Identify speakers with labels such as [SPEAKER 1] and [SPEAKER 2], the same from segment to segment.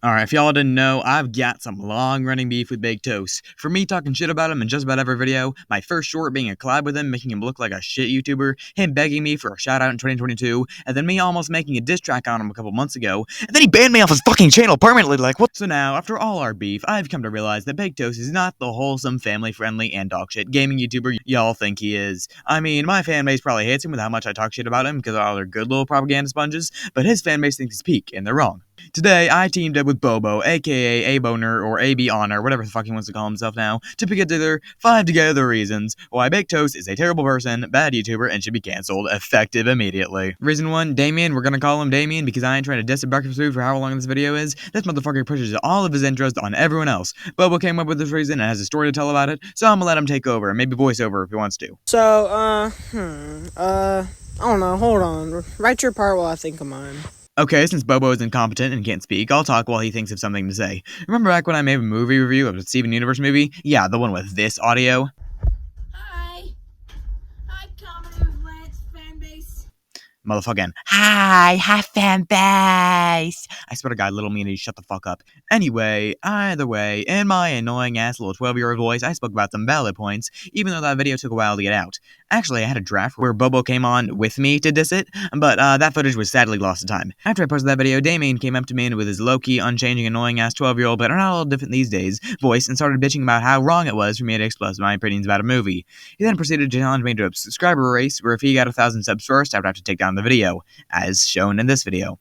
[SPEAKER 1] Alright, if y'all didn't know, I've got some long-running beef with BakedToast. For me talking shit about him in just about every video, my first short being a collab with him, making him look like a shit YouTuber, him begging me for a shout-out in 2022, and then me almost making a diss track on him a couple months ago, and then he banned me off his fucking channel permanently, like what? So now, after all our beef, I've come to realize that BakedToast is not the wholesome, family-friendly, and dogshit gaming YouTuber y'all think he is. I mean, my fanbase probably hates him with how much I talk shit about him because of all their good little propaganda sponges, but his fanbase thinks he's peak, and they're wrong. Today, I teamed up with Bobo, aka ABHONOUR, or ABHONOUR, whatever the fuck he wants to call himself now, to pick together 5 together reasons why BakedToast is a terrible person, bad YouTuber, and should be cancelled, effective immediately. Reason 1, Damien. We're gonna call him Damien because I ain't trying to diss a breakfast food for how long this video is. This motherfucker pushes all of his interest on everyone else. Bobo came up with this reason and has a story to tell about it, so I'm gonna let him take over, and maybe voice over if he wants to.
[SPEAKER 2] So, I don't know, hold on. Write your part while I think of mine.
[SPEAKER 1] Okay, since Bobo is incompetent and can't speak, I'll talk while he thinks of something to say. Remember back when I made a movie review of the Steven Universe movie? Yeah, the one with this audio.
[SPEAKER 3] Hi, Common Lance fanbase.
[SPEAKER 1] Motherfucking, hi fanbase. I swear to God, little meanie, shut the fuck up. Anyway, either way, in my annoying ass little 12-year-old voice, I spoke about some valid points, even though that video took a while to get out. Actually, I had a draft where Bobo came on with me to diss it, but that footage was sadly lost to time. After I posted that video, Damien came up to me with his low-key, unchanging, annoying-ass 12-year-old, but not all different these days, voice and started bitching about how wrong it was for me to express my opinions about a movie. He then proceeded to challenge me to a subscriber race where if he got 1,000 subs first, I would have to take down the video, as shown in this video.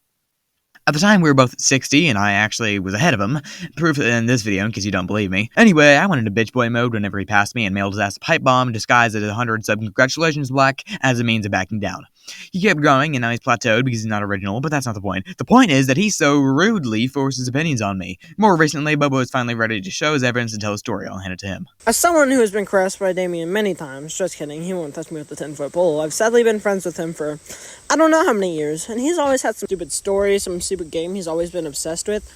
[SPEAKER 1] At the time, we were both 60, and I actually was ahead of him. Proof in this video, in case you don't believe me. Anyway, I went into bitch boy mode whenever he passed me and mailed his ass a pipe bomb disguised as a 100 sub congratulations black as a means of backing down. He kept going, and now he's plateaued because he's not original, but that's not the point. The point is that he so rudely forced his opinions on me. More recently, Bobo is finally ready to show his evidence and tell his story. I'll hand it to him.
[SPEAKER 2] As someone who has been caressed by Damien many times, just kidding, he won't touch me with the 10-foot pole, I've sadly been friends with him for I don't know how many years, and he's always had some stupid story, some stupid game he's always been obsessed with.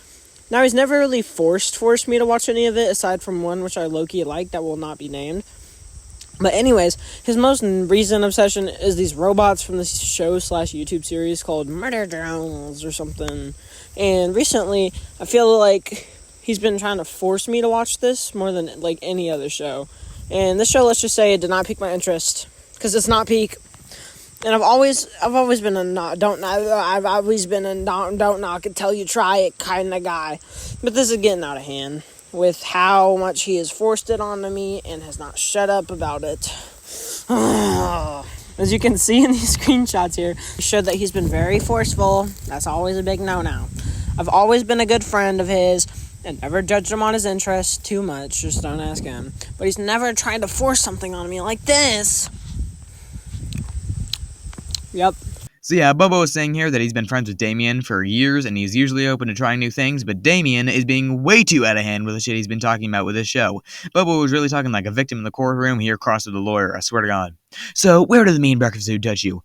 [SPEAKER 2] Now, he's never really forced me to watch any of it, aside from one which I low-key like that will not be named. But anyways, his most recent obsession is these robots from this show/YouTube series called Murder Drones or something. And recently, I feel like he's been trying to force me to watch this more than like any other show. And this show, let's just say, it did not pique my interest because it's not peak. And I've always been a don't knock until you try it kind of guy. But this is getting out of hand with how much he has forced it onto me and has not shut up about it. As you can see in these screenshots here, it showed that he's been very forceful. That's always a big no-no. I've always been a good friend of his and never judged him on his interests too much. Just don't ask him. But he's never tried to force something on me like this. Yep.
[SPEAKER 1] So yeah, Bobo is saying here that he's been friends with Damien for years and he's usually open to trying new things, but Damien is being way too out of hand with the shit he's been talking about with this show. Bobo was really talking like a victim in the courtroom here across with the lawyer, I swear to God. So, where did the mean breakfast food touch you?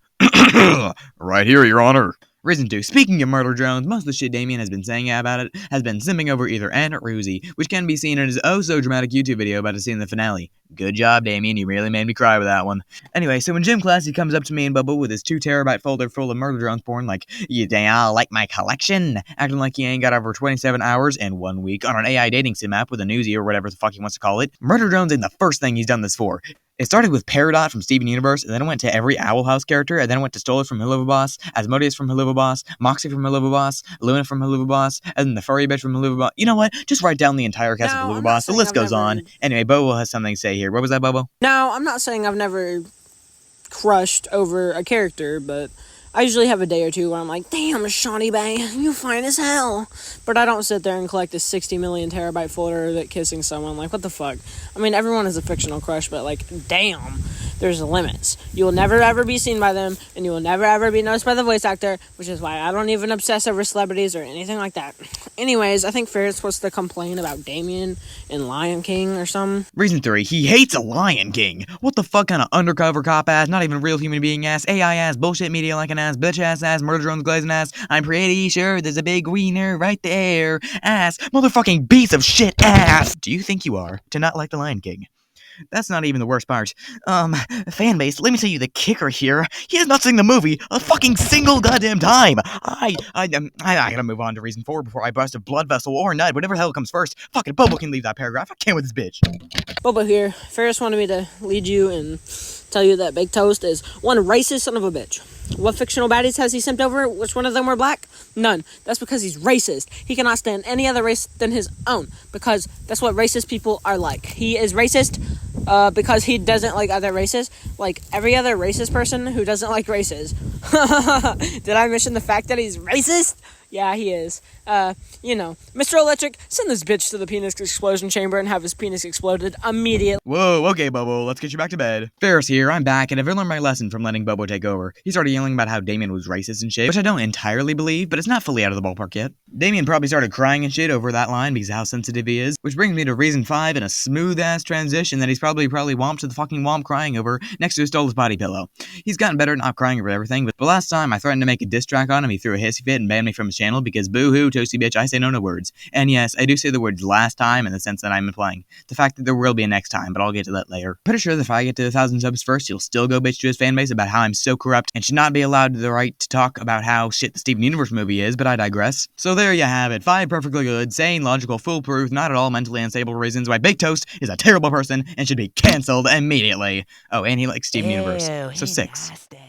[SPEAKER 1] Right here, Your Honor. Reason 2. Speaking of murder drones, most of the shit Damien has been saying about it has been simping over either Ann or Ruzy, which can be seen in his oh-so-dramatic YouTube video about to see in the finale. Good job, Damien, you really made me cry with that one. Anyway, so in gym class, he comes up to me and Bobo with his 2TB folder full of murder drones porn like, you like my collection? Acting like he ain't got over 27 hours and 1 week on an AI dating sim app with a newsie or whatever the fuck he wants to call it. Murder drones ain't the first thing he's done this for. It started with Peridot from Steven Universe, and then it went to every Owl House character, and then it went to Stolas from Helluva Boss, Asmodeus from Helluva Boss, Moxie from Helluva Boss, Luna from Helluva Boss, and then the furry bitch from Helluva Boss. You know what? Just write down the entire cast of Helluva Boss. The list goes on. Anyway, Bobo has something to say here. What was that, Bobo?
[SPEAKER 2] Now, I'm not saying I've never crushed over a character, but I usually have a day or two where I'm like, damn, Shawnee Bay, you fine as hell. But I don't sit there and collect a 60 million terabyte folder that kissing someone. Like, what the fuck? I mean, everyone is a fictional crush, but like, damn, there's limits. You will never ever be seen by them, and you will never ever be noticed by the voice actor, which is why I don't even obsess over celebrities or anything like that. Anyways, I think Ferret's supposed to complain about Damien in Lion King or something.
[SPEAKER 1] Reason 3. He hates a Lion King. What the fuck kind of undercover cop ass, not even real human being ass, AI ass, bullshit media like an ass, bitch ass, murder drones glazing ass, I'm pretty sure there's a big wiener right there, ass, motherfucking piece of shit ass. Do you think you are to not like the Lion King? That's not even the worst part. Fan base, let me tell you the kicker here. He has not seen the movie a fucking single goddamn time. I gotta move on to reason 4 before I burst a blood vessel or nut, whatever the hell comes first. Fucking Bobo can leave that paragraph. I can't with this bitch.
[SPEAKER 2] Bobo here. Ferris wanted me to lead you and tell you that BakedToast is one racist son of a bitch. What fictional baddies has he simped over? Which one of them were black? None. That's because he's racist. He cannot stand any other race than his own, because that's what racist people are like. He is racist because he doesn't like other races, like every other racist person who doesn't like races. Did I mention the fact that he's racist? Yeah, he is. Mr. Electric, send this bitch to the penis explosion chamber and have his penis exploded immediately.
[SPEAKER 1] Whoa, okay, Bobo, let's get you back to bed. Ferris here, I'm back, and I've learned my lesson from letting Bobo take over. He started yelling about how Damien was racist and shit, which I don't entirely believe, but it's not fully out of the ballpark yet. Damien probably started crying and shit over that line because of how sensitive he is, which brings me to reason 5 and a smooth-ass transition that he's probably womped to the fucking womp crying over next to his stole his body pillow. He's gotten better at not crying over everything, but last time I threatened to make a diss track on him, he threw a hissy fit and banned me from his channel because boo-hoo, toasty bitch, I say no words. And yes, I do say the words last time in the sense that I'm implying the fact that there will be a next time, but I'll get to that later. Pretty sure that if I get to 1,000 subs first, he'll still go bitch to his fanbase about how I'm so corrupt and should not be allowed the right to talk about how shit the Steven Universe movie is, but I digress. So there you have it, 5 perfectly good, sane, logical, foolproof, not at all mentally unstable reasons why BakedToast is a terrible person and should be cancelled immediately. Oh, and he likes Steven Universe. So 6.
[SPEAKER 3] Nasty.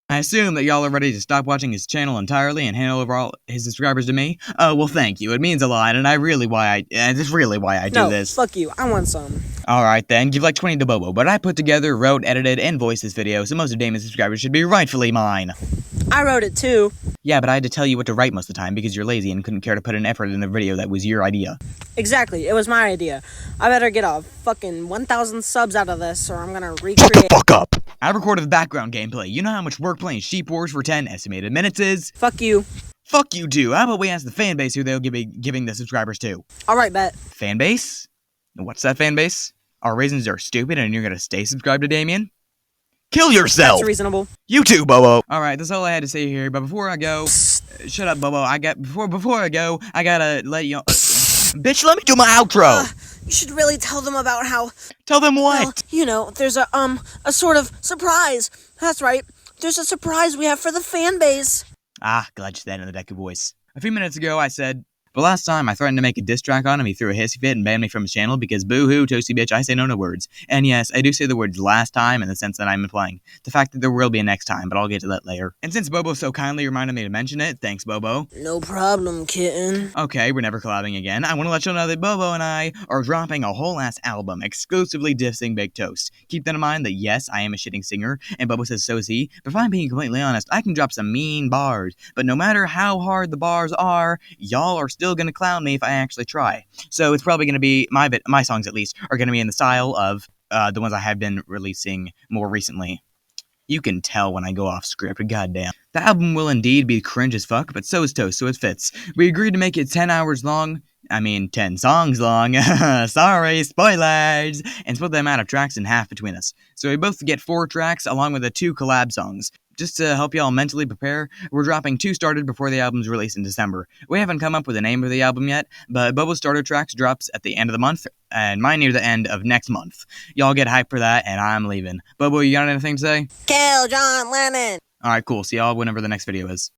[SPEAKER 1] I assume that y'all are ready to stop watching his channel entirely and hand over all his subscribers to me. Oh, well, thank you. It means a lot, and that's really why I do this.
[SPEAKER 2] Fuck you. I want some.
[SPEAKER 1] Alright then, give like 20 to Bobo, but I put together, wrote, edited, and voiced this video, so most of Damon's subscribers should be rightfully mine.
[SPEAKER 2] I wrote it too.
[SPEAKER 1] Yeah, but I had to tell you what to write most of the time because you're lazy and couldn't care to put an effort in a video that was your idea.
[SPEAKER 2] Exactly. It was my idea. I better get a fucking 1,000 subs out of this, or I'm gonna recreate.
[SPEAKER 1] Shut the fuck up! I recorded the background gameplay. You know how much work playing Sheep Wars for 10 estimated minutes is?
[SPEAKER 2] Fuck you.
[SPEAKER 1] Fuck you too. How about we ask the fan base who they'll be giving the subscribers to?
[SPEAKER 2] Alright, bet.
[SPEAKER 1] Fan base? What's that fan base? Our reasons are stupid and you're gonna stay subscribed to Damien? Kill yourself!
[SPEAKER 2] That's reasonable.
[SPEAKER 1] You too, Bobo! Alright, that's all I had to say here, but before I go... shut up, Bobo. Before I go, I gotta let you... bitch, let me do my outro!
[SPEAKER 2] You should really tell them about how...
[SPEAKER 1] Tell them what?
[SPEAKER 2] Well, there's a sort of surprise. That's right. There's a surprise we have for the fan base.
[SPEAKER 1] Ah, glad you said that in the deck of voice. A few minutes ago, I said... But last time I threatened to make a diss track on him, he threw a hissy fit and banned me from his channel because boo-hoo, toasty bitch, I say no words. And yes, I do say the words last time in the sense that I'm implying the fact that there will be a next time, but I'll get to that later. And since Bobo so kindly reminded me to mention it, thanks, Bobo.
[SPEAKER 2] No problem, kitten.
[SPEAKER 1] Okay, we're never collabing again. I want to let you know that Bobo and I are dropping a whole-ass album exclusively dissing BakedToast. Keep that in mind that yes, I am a shitting singer, and Bobo says so is he, but if I'm being completely honest, I can drop some mean bars, but no matter how hard the bars are, y'all are still gonna clown me if I actually try. So it's probably gonna be, my songs at least, are gonna be in the style of the ones I have been releasing more recently. You can tell when I go off script, goddamn. The album will indeed be cringe as fuck, but so is Toast, so it fits. We agreed to make it 10 hours long, 10 songs long, sorry, spoilers, and split the amount of tracks in half between us. So we both get 4 tracks along with the 2 collab songs. Just to help y'all mentally prepare, we're dropping 2 started before the album's release in December. We haven't come up with a name for the album yet, but Bobo's starter tracks drops at the end of the month, and mine near the end of next month. Y'all get hyped for that, and I'm leaving. Bobo, you got anything to say?
[SPEAKER 2] Kill John Lennon.
[SPEAKER 1] Alright, cool. See y'all whenever the next video is.